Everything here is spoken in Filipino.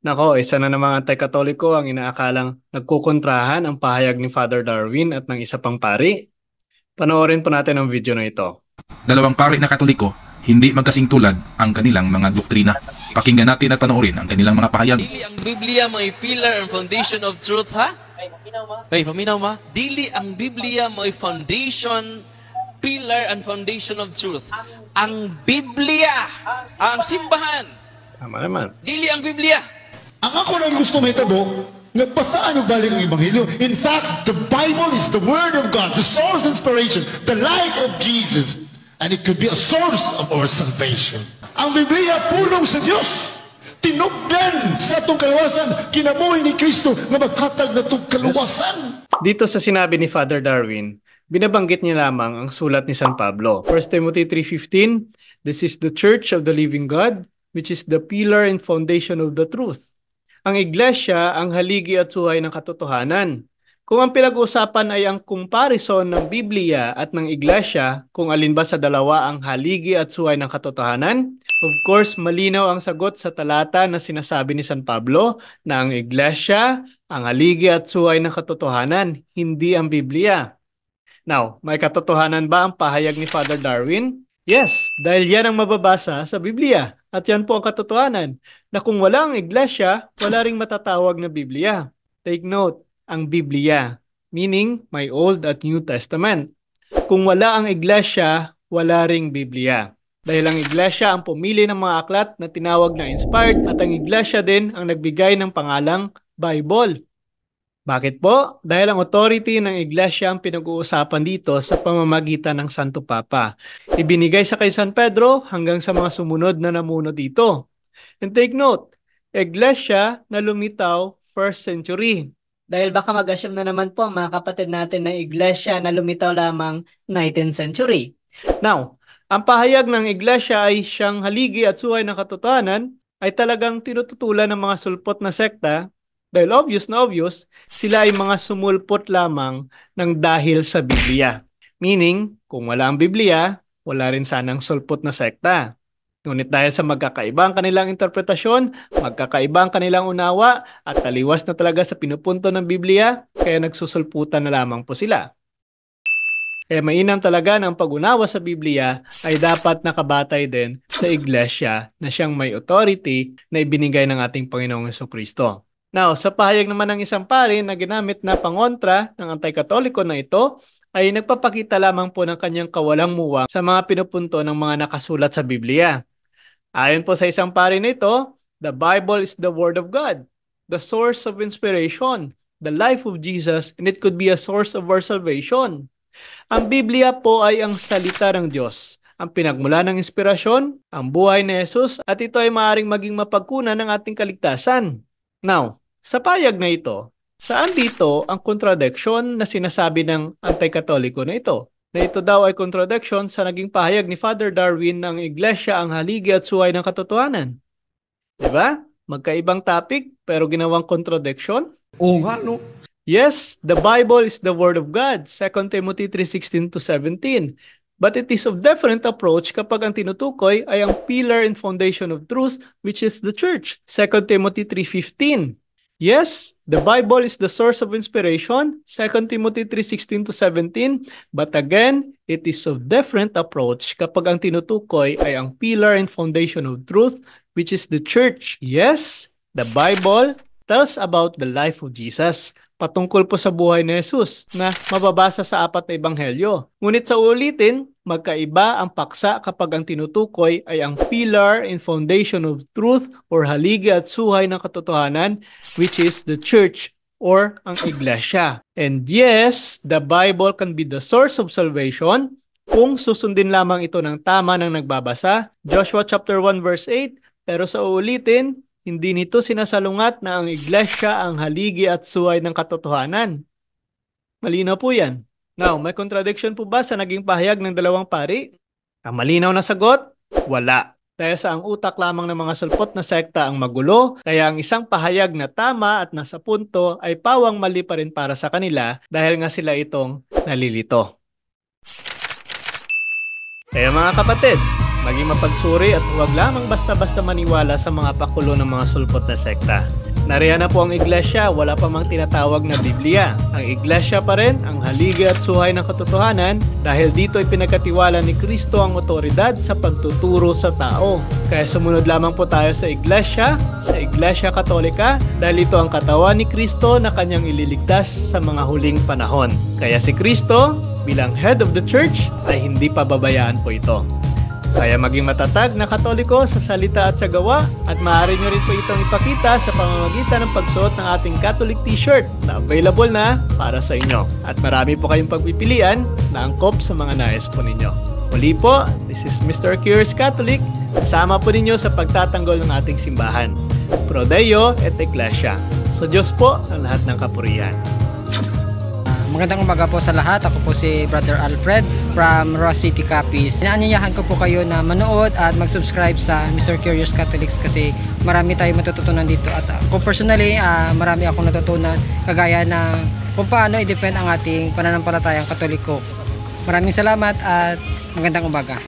Nako, isa na namang anti-katoliko ang inaakalang nagkukontrahan ang pahayag ni Father Darwin at ng isa pang pari. Panoorin po natin ang video na ito. Dalawang pari na Katoliko, hindi magkasing tulad ang kanilang mga doktrina. Pakinggan natin at panoorin ang kanilang mga pahayag. Dili ang Biblia may pillar and foundation of truth, ha? Ay, paminaw ma. Dili ang Biblia may foundation, pillar and foundation of truth. Ang Biblia, ang simbahan. Tama naman. Dili ang Biblia. Ang ako lang gusto mahitabo, nagbasaan yung balik ng Ebanghelyo. In fact, the Bible is the Word of God, the source of inspiration, the life of Jesus, and it could be a source of our salvation. Ang Biblia, pulong sa Diyos. Tinugdan sa itong kaluwasan, kinabuhi ni Kristo na maghatag na itong kaluwasan. Dito sa sinabi ni Father Darwin, binabanggit niya lamang ang sulat ni San Pablo. 1 Timothy 3:15, "This is the church of the living God, which is the pillar and foundation of the truth." Ang iglesia ang haligi at suhay ng katotohanan. Kung ang pinag-uusapan ay ang comparison ng Biblia at ng iglesia, kung alin ba sa dalawa ang haligi at suhay ng katotohanan, of course, malinaw ang sagot sa talata na sinasabi ni San Pablo na ang iglesia ang haligi at suhay ng katotohanan, hindi ang Biblia. Now, may katotohanan ba ang pahayag ni Father Darwin? Yes, dahil yan ang mababasa sa Biblia. At yan po ang katotohanan, na kung wala ang iglesia, wala ring matatawag na Biblia. Take note, ang Biblia, meaning may Old at New Testament. Kung wala ang iglesia, wala ring Biblia. Dahil ang iglesia ang pumili ng mga aklat na tinawag na inspired at ang iglesia din ang nagbigay ng pangalang Bible. Bakit po? Dahil ang authority ng iglesia ang pinag-uusapan dito sa pamamagitan ng Santo Papa. Ibinigay sa kay San Pedro hanggang sa mga sumunod na namuno dito. And take note, iglesia na lumitaw 1st century. Dahil baka mag-assume na naman po ang mga kapatid natin na iglesia na lumitaw lamang 19th century. Now, ang pahayag ng iglesia ay siyang haligi at suhay ng katotohanan ay talagang tinututulan ng mga sulpot na sekta. Dahil obvious na obvious, sila ay mga sumulpot lamang ng dahil sa Biblia. Meaning, kung wala ang Biblia, wala rin sanang sulpot na sekta. Ngunit dahil sa magkakaibang kanilang interpretasyon, magkakaibang kanilang unawa, at taliwas na talaga sa pinupunto ng Biblia, kaya nagsusulputan na lamang po sila. Kaya mainam talaga ng pag-unawa sa Biblia ay dapat nakabatay din sa iglesia na siyang may authority na ibinigay ng ating Panginoong Jesucristo. Now, sa pahayag naman ng isang pari na ginamit na pangontra ng anti-katoliko na ito, ay nagpapakita lamang po ng kanyang kawalang muwang sa mga pinupunto ng mga nakasulat sa Biblia. Ayon po sa isang pari na ito, the Bible is the Word of God, the source of inspiration, the life of Jesus, and it could be a source of our salvation. Ang Biblia po ay ang salita ng Diyos, ang pinagmula ng inspirasyon, ang buhay ni Jesus, at ito ay maaaring maging mapagkunan ng ating kaligtasan. Now, sa payag na ito, saan dito ang contradiction na sinasabi ng anti-katoliko na ito? Na ito daw ay contradiction sa naging pahayag ni Father Darwin ng iglesia ang haligi at suhay ng katotohanan. Diba? Magkaibang topic pero ginawang contradiction? Oo nga, no? Yes, the Bible is the Word of God, 2 Timothy 3:16-17. But it is of different approach kapag ang tinutukoy ay ang pillar and foundation of truth, which is the church, 2 Timothy 3:15. Yes, the Bible is the source of inspiration, 2 Timothy 3:16-17, but again, it is of different approach kapag ang tinutukoy ay ang pillar and foundation of truth, which is the church. Yes, the Bible tells about the life of Jesus, patungkol po sa buhay ni Jesus na mababasa sa 4 na ebanghelyo. Ngunit sa ulitin, magkaiba ang paksa kapag ang tinutukoy ay ang pillar and foundation of truth or haligi at suhay ng katotohanan, which is the church or ang iglesia. And yes, the Bible can be the source of salvation kung susundin lamang ito ng tama ng nagbabasa. Joshua chapter 1 verse 8, pero sa uulitin, hindi nito sinasalungat na ang iglesia ang haligi at suhay ng katotohanan. Malinaw po yan. Now, may contradiction po ba sa naging pahayag ng dalawang pari? Ang malinaw na sagot, wala. Dahil sa ang utak lamang ng mga sulpot na sekta ang magulo, kaya ang isang pahayag na tama at nasa punto ay pawang mali pa rin para sa kanila dahil nga sila itong nalilito. Kaya mga kapatid, maging mapagsuri at huwag lamang basta-basta maniwala sa mga pakulo ng mga sulpot na sekta. Nariyan na po ang iglesia, wala pa mang tinatawag na Biblia. Ang iglesia pa rin ang haligi at suhay ng katotohanan dahil dito ay pinagkatiwala ni Kristo ang otoridad sa pagtuturo sa tao. Kaya sumunod lamang po tayo sa Iglesia Katolika dahil ito ang katawan ni Kristo na kanyang ililigtas sa mga huling panahon. Kaya si Kristo bilang head of the church ay hindi pababayaan po ito. Kaya maging matatag na Katoliko sa salita at sa gawa at maaari nyo rin po itong ipakita sa pamamagitan ng pagsuot ng ating Catholic t-shirt na available na para sa inyo. At marami po kayong pagpipilian na angkop sa mga nais po ninyo. Muli po, this is Mr. Curious Catholic. Kasama po ninyo sa pagtatanggol ng ating simbahan. Pro Deo et Ecclesia. Sa Diyos po ang lahat ng kapurihan. Magandang umaga po sa lahat. Ako po si Brother Alfred from Ross City, Capiz. Inaanyayahan ko po kayo na manood at mag-subscribe sa Mr. Curious Catholics kasi marami tayong matututunan dito. At ako personally, marami akong natutunan kagaya na kung paano i-defend ang ating pananampalatayang Katoliko. Maraming salamat at magandang umaga.